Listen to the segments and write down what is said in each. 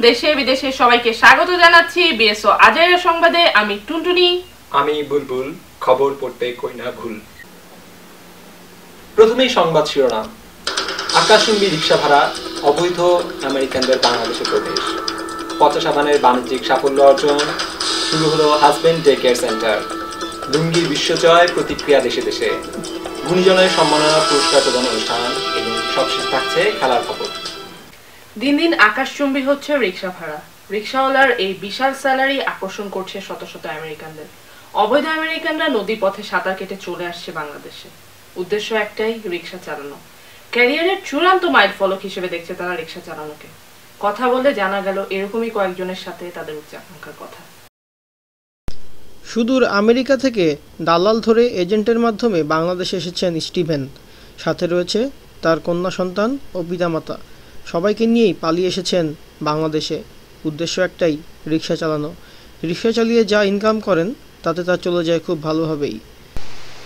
দেশে বিদেশে সবাইকে স্বাগত জানাচ্ছি বিএসও আজের সংবাদে। আমি টুনটুনি, আমি বুলবুল। খবর পড়তে কই না ভুল। প্রথমেই সংবাদ শিরোনাম। আকাশচুম্বী রিকশা ভাড়া, অবৈধ আমেরিকানদের বাংলাদেশে প্রবেশ, পচা সাবানের বাণিজ্যিক সাফল্য অর্জন, শুরু হলো হাজবেন্ড ডে কেয়ার সেন্টার, লুঙ্গির বিশ্বজয়, প্রতিক্রিয়া দেশে দেশে, গুণীজনের সম্মাননা পুরস্কার প্রদান অনুষ্ঠান এবং সবশেষ থাকছে খেলার খবর। দিন দিন আকাশচুম্বী হচ্ছে রিকশা ভাড়া। রিকশাওয়ালার এই বিশাল স্যালারি আকর্ষণ করছে শত শত আমেরিকানদের। অবৈধ আমেরিকানরা নদী পথে সাঁতার কেটে চলে আসছে বাংলাদেশে। উদ্দেশ্য একটাই, রিকশা চালানো। ক্যারিয়ারের চূড়ান্ত মাইল ফলক হিসেবে দেখছে তারা রিকশা চালানোকে। কথা বলে জানা গেল এরকমই কয়েকজনের সাথে তাদের উচ্চাকাঙ্ক্ষার কথা। সুদূর আমেরিকা থেকে দালাল ধরে এজেন্টের মাধ্যমে বাংলাদেশে এসেছেন স্টিভেন। সাথে রয়েছে তার কন্যা সন্তান ও পিতামাতা। সবাইকে নিয়েই পালিয়ে এসেছেন বাংলাদেশে। উদ্দেশ্য একটাই, রিকশা চালানো। রিকশা চালিয়ে যা ইনকাম করেন তাতে তার চলে যায় খুব ভালোভাবেই।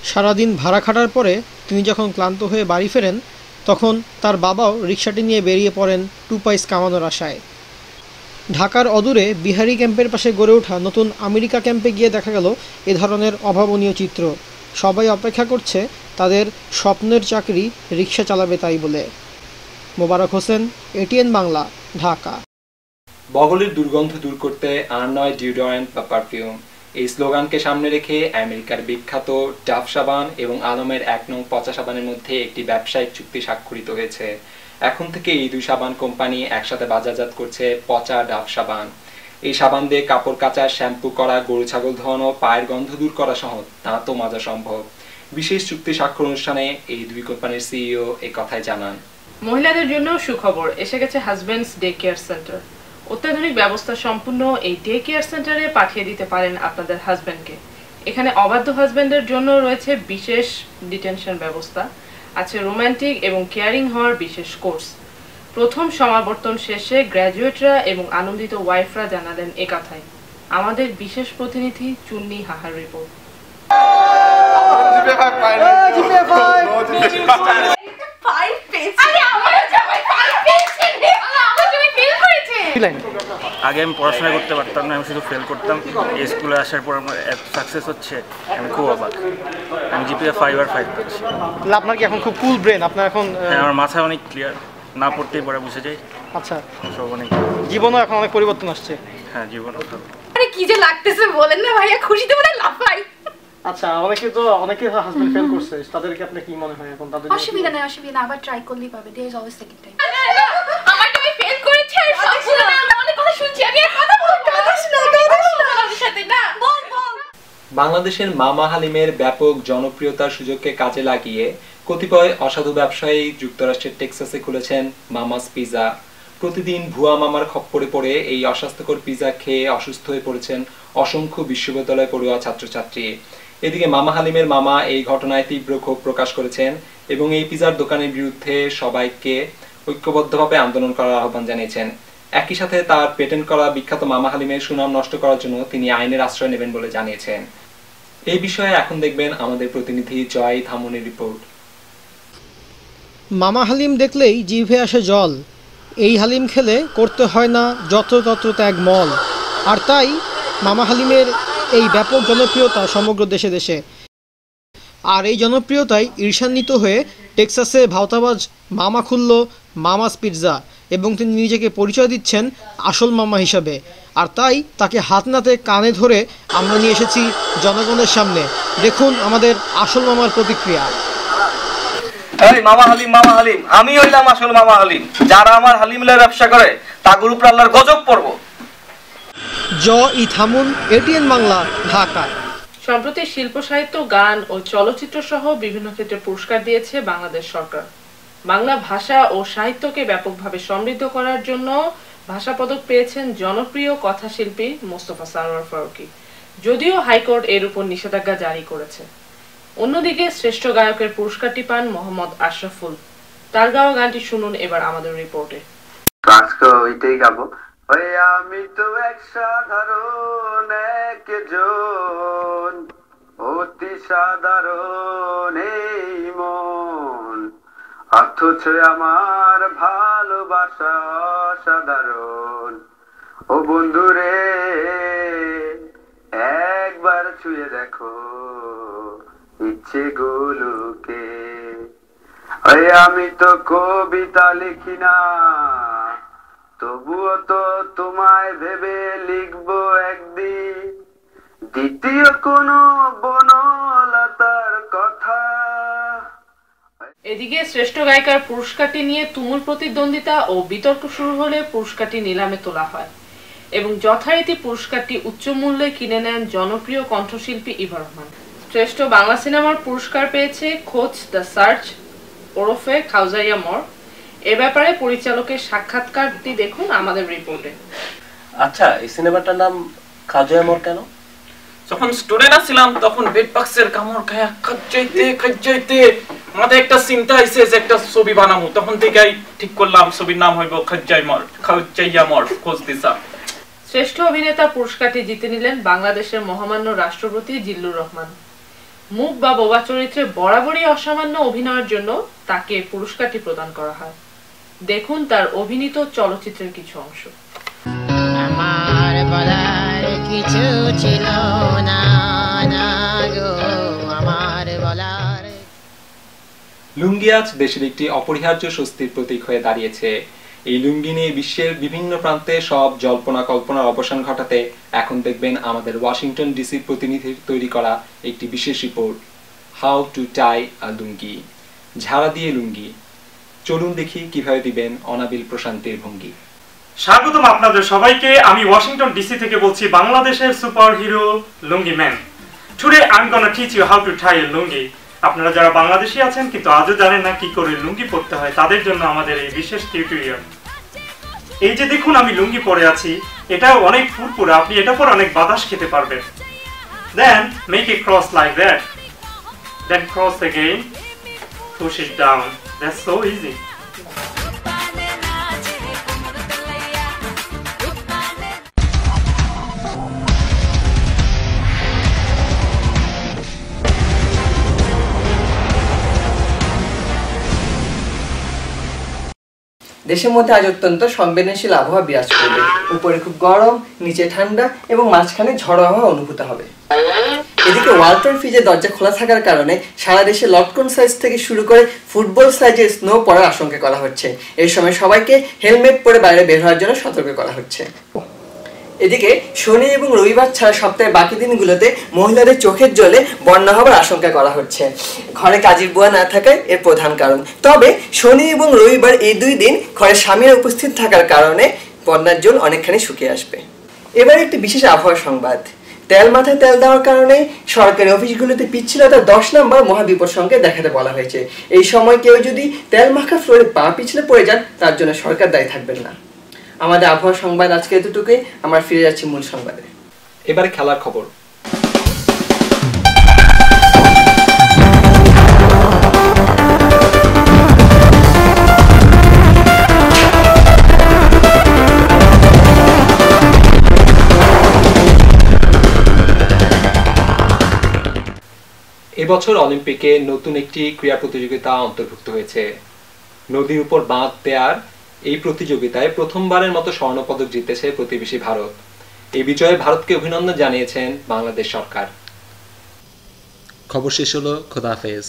সারাদিন ভাড়া খাটার পরে তিনি যখন ক্লান্ত হয়ে বাড়ি ফেরেন তখন তার বাবাও রিকশাটি নিয়ে বেরিয়ে পড়েন টু পয়সা কামানোর আশায়। ঢাকার অদূরে বিহারি ক্যাম্পের পাশে গড়ে ওঠা নতুন আমেরিকা ক্যাম্পে গিয়ে দেখা গেল এ ধরনের অভাবনীয় চিত্র। সবাই অপেক্ষা করছে তাদের স্বপ্নের চাকরি রিকশা চালাবে তাই বলে। মোবারক হোসেন, এটিএন বাংলা, ঢাকা। বগলের দুর্গন্ধ দূর করতে আর নয় ডিওডোরেন্ট বা পারফিউম, এই স্লোগানকে সামনে রেখে আমেরিকার বিখ্যাত ডাভ সাবান এবং আলমের 1 নং পচা সাবানের মধ্যে একটি ব্যবসায়িক চুক্তি স্বাক্ষরিত হয়েছে। এখন থেকে এই দুই সাবান কোম্পানি একসাথে বাজারজাত করছে পচা ডাভ সাবান। এই সাবান দিয়ে কাপড় কাচা, শ্যাম্পু করা, গরু ছাগল ধোয়ানো, পায়ের গন্ধ দূর করা সহ দাঁতও মাজা সম্ভব। বিশেষ চুক্তি স্বাক্ষর অনুষ্ঠানে এই দুই কোম্পানির সিইও এই কথাই জানান। মহিলাদের জন্য সুখবর, এসে গেছে হাজবেন্ডস ডে কেয়ার সেন্টার। অত্যাধুনিক ব্যবস্থা সম্পূর্ণ এই ডে কেয়ার সেন্টারে পাঠিয়ে দিতে পারেন আপনাদের হাজবেন্ডকে। এখানে অবাধ্য হাজবেন্ডের জন্য রয়েছে বিশেষ ডিটেনশন ব্যবস্থা, আছে রোমান্টিক এবং কেয়ারিং হওয়ার বিশেষ কোর্স। প্রথম সমাবর্তন শেষে গ্র্যাজুয়েটরা এবং আনন্দিত ওয়াইফরা জানালেন এ কথাই। আমাদের বিশেষ প্রতিনিধি চুন্নি হাহার রিপোর্ট। আগে আমি পড়াশোনা করতে পারতাম না, আমি শুধু ফেল করতাম। এই স্কুলে আসার পর আমার এত সাকসেস হচ্ছে, আমি খুব অবাক। আমি জিপিএ 5 আর 5 পাচ্ছি। আপনার কি এখন খুব কুল ব্রেন? আপনার এখন আমার মাথা অনেক ক্লিয়ার, না পড়তেই পড়া বুঝে যাই। আচ্ছা, সব অনেক জীবনও এখন অনেক পরিবর্তন আসছে। হ্যাঁ, জীবন। আরে কি যে লাগতেছে বলেন না ভাইয়া, খুশিতে মনে লাফাই। আচ্ছা, অনেকে হাজবেন্ড ফেল করছে, তাদেরকে আপনি কি মনে হয় এখন তাদের? অসুবিধা নাই, আবার ট্রাই করলেই পাবে। There is always second time. আমার তুমি ফেল করেছে, সবগুলো না আমি অনেক কথা শুনছি। আমি আর কথা বলতে পারছি না তোমাদের সাথে না। বল। বাংলাদেশের মামা হালিমের ব্যাপক জনপ্রিয়তার সুযোগকে কাজে লাগিয়ে কতিপয় অসাধু ব্যবসায়ী যুক্তরাষ্ট্রের টেক্সাসে খুলেছেন মামাস পিজা। প্রতিদিন ভুয়া মামার খপ্পরে পড়ে এই অস্বাস্থ্যকর পিজা খেয়ে অসুস্থ হয়ে পড়েছেন অসংখ্য বিশ্ববিদ্যালয় পড়ুয়া ছাত্রছাত্রী। এদিকে মামা হালিমের মামা এই ঘটনায় তীব্র ক্ষোভ প্রকাশ করেছেন এবং এই পিজার দোকানের বিরুদ্ধে সবাইকে ঐক্যবদ্ধভাবে আন্দোলন করার আহ্বান জানিয়েছেন। একই সাথে তার পেটেন্ট করা বিখ্যাত মামা হালিমের সুনাম নষ্ট করার জন্য তিনি আইনের আশ্রয় নেবেন বলে জানিয়েছেন। এই বিষয়ে এখন দেখবেন আমাদের প্রতিনিধি জয় ধামনের রিপোর্ট। মামা হালিম দেখলেই জিভে আসে জল। এই হালিম খেলে করতে হয় না যত্রতত্র ত্যাগ মল। আর তাই মামা হালিমের এই ব্যাপক জনপ্রিয়তা সমগ্র দেশে দেশে। আর এই জনপ্রিয়তায় ঈর্ষান্বিত হয়ে টেক্সাসে ভাওতাবাজ মামা খুলল মামাস পিৎজা এবং তিনি নিজেকে পরিচয় দিচ্ছেন আসল মামা হিসাবে। আর তাই তাকে হাত নাতে কানে ধরে আমরা নিয়ে এসেছি জনগণের সামনে। দেখুন আমাদের আসল মামার প্রতিক্রিয়া। মামা হালিম, আমি হইলাম আসল মামা হালিম। যারা আমার হালিমের ব্যবসা করে তাদের উপর আল্লাহর গজব পড়ব। থামুন, এটিএন বাংলা, ঢাকা। সম্প্রতি শিল্প সাহিত্য, গান ও চলচ্চিত্র সহ বিভিন্ন ক্ষেত্রে পুরস্কার দিয়েছে বাংলাদেশ সরকার। বাংলা ভাষা ও সাহিত্যকে ব্যাপকভাবে সমৃদ্ধ করার জন্য ভাষা পদক পেয়েছেন জনপ্রিয় কথাশিল্পী মোস্তফা সারোয়ার ফারুকী। যদিও হাইকোর্ট এর উপর নিষেধাজ্ঞা জারি করেছে। অন্যদিকে শ্রেষ্ঠ গায়কের পুরস্কারটি পান মোহাম্মদ আশরাফুল। তার গাওয়া গানটি শুনুন এবার আমাদের রিপোর্টে। আজকে ওইটাই গাবো। ওই আমি তো এক সাধারণ একজন, অতি সাধারণ এই মন, অথচ আমার ভালোবাসা অসাধারণ। ও বন্ধু রে একবার ছুঁয়ে দেখো ইচ্ছে গুলোকে। ওই আমি তো কবিতা লিখি না, তবুও তো তোমায় ভেবে লিখবো একদিন দ্বিতীয় কোনো বনলতার কথা। এদিকে শ্রেষ্ঠ গায়িকার পুরস্কারটি নিয়ে তুমুল প্রতিদ্বন্দ্বিতা ও বিতর্ক শুরু হলে পুরস্কারটি নিলামে তোলা হয় এবং যথারীতি পুরস্কারটি উচ্চ মূল্যে কিনে নেন জনপ্রিয় কণ্ঠশিল্পী ইভা রহমান। শ্রেষ্ঠ বাংলা সিনেমার পুরস্কার পেয়েছে খোঁজ দ্য সার্চ ওরফে খাউজাইয়া মর। এ ব্যাপারে পরিচালকের সাক্ষাৎকারটি দেখুন আমাদের রিপোর্টে। আচ্ছা, এই সিনেমাটার নাম খাউজাইয়া মর কেন? যখন স্টুডেন্ট ছিলাম তখন বেডবাক্সের কামড় খায়া খাইতে আমাদের একটা চিন্তা আইছে যে একটা ছবি বানাবো, তখন থেকেই ঠিক করলাম ছবির নাম হইব খাউজাইয়া মর খোঁজ দিশা। শ্রেষ্ঠ অভিনেতা পুরস্কারটি জিতে নিলেন বাংলাদেশের মহামান্য রাষ্ট্রপতি জিল্লুর রহমান। মুখ বা বোবা চরিত্রে বরাবরই অসামান্য অভিনয়ের জন্য তাকে পুরস্কারটি প্রদান করা হয়। দেখুন তার অভিনীত চলচ্চিত্রের কিছু অংশ। আমার বলার কিছু ছিল না গো, আমার বলার। লুঙ্গি আজ দেশের একটি অপরিহার্য স্বস্তির প্রতীক হয়ে দাঁড়িয়েছে। এই লুঙ্গি নিয়ে বিশ্বের বিভিন্ন প্রান্তে সব জল্পনা কল্পনার অবসান ঘটাতে এখন দেখবেন আমাদের ওয়াশিংটন ডিসি প্রতিনিধির তৈরি করা একটি বিশেষ report, how to tie a লুঙ্গি, ঝাড়া দিয়ে লুঙ্গি। চলুন দেখি কিভাবে দিবেন অনাবিল প্রশান্তির ভঙ্গি। স্বাগতম আপনাদের সবাইকে। আমি ওয়াশিংটন ডিসি থেকে বলছি, বাংলাদেশের super hero lungi man. Today I am gonna teach you how to tie a lungi. আপনারা যারা বাংলাদেশি আছেন কিন্তু আজও জানেন না কি করে লুঙ্গি পরতে হয়, তাদের জন্য আমাদের এই বিশেষ টিউটোরিয়াল। এই যে দেখুন আমি লুঙ্গি পরে আছি, এটাও অনেক ফুরফুরে, আপনি এটা পরে অনেক বাতাস খেতে পারবেন। Then make a cross like that, then cross again, push it down. That's so easy. দেশের মধ্যে আজ অত্যন্ত সংবেদনশীল আবহাওয়া বিরাজ করবে। উপরে খুব গরম, নিচে ঠান্ডা এবং মাঝখানে ঝড়ো আবহাওয়া অনুভূত হবে। এদিকে ওয়ালটন ফ্রিজের দরজা খোলা থাকার কারণে সারা দেশে লটকন সাইজ থেকে শুরু করে ফুটবল সাইজের স্নো পড়ার আশঙ্কা করা হচ্ছে। এই সময় সবাইকে হেলমেট পরে বাইরে বের হওয়ার জন্য সতর্ক করা হচ্ছে। এদিকে শনি এবং রবিবার ছাড়া সপ্তাহের বাকি দিনগুলোতে মহিলাদের চোখের জলে বন্যা হবার আশঙ্কা করা হচ্ছে। ঘরে কাজের বুয়া না থাকায় এর প্রধান কারণ। তবে শনি এবং রবিবার এই দুই দিন ঘরে স্বামীরা উপস্থিত থাকার কারণে বন্যার জল অনেকখানি শুকিয়ে আসবে। এবার একটি বিশেষ আবহাওয়া সংবাদ। তেল মাথায় তেল দেওয়ার কারণে সরকারি অফিসগুলোতে পিচ্ছিলতা 10 নম্বর মহাবিপদ সংকেত দেখাতে বলা হয়েছে। এই সময় কেউ যদি তেল মাখা ফ্লোরে পা পিছলে পড়ে যান, তার জন্য সরকার দায়ী থাকবেন না। আমাদের আবহাওয়া সংবাদ আজকে এতটুকুই। আমরা ফিরে যাচ্ছি মূল সংবাদে। এবারে খেলার খবর। এবছর অলিম্পিকে নতুন একটি ক্রীড়া প্রতিযোগিতা অন্তর্ভুক্ত হয়েছে। নদীর উপর বাঁধ দেয়ার এই প্রতিযোগিতায় প্রথমবারের মতো স্বর্ণপদক জিতেছে প্রতিবেশী ভারত। এই বিজয়ে ভারতকে অভিনন্দন জানিয়েছেন বাংলাদেশ সরকার। খবর শেষ হলো, খোদা হাফেজ।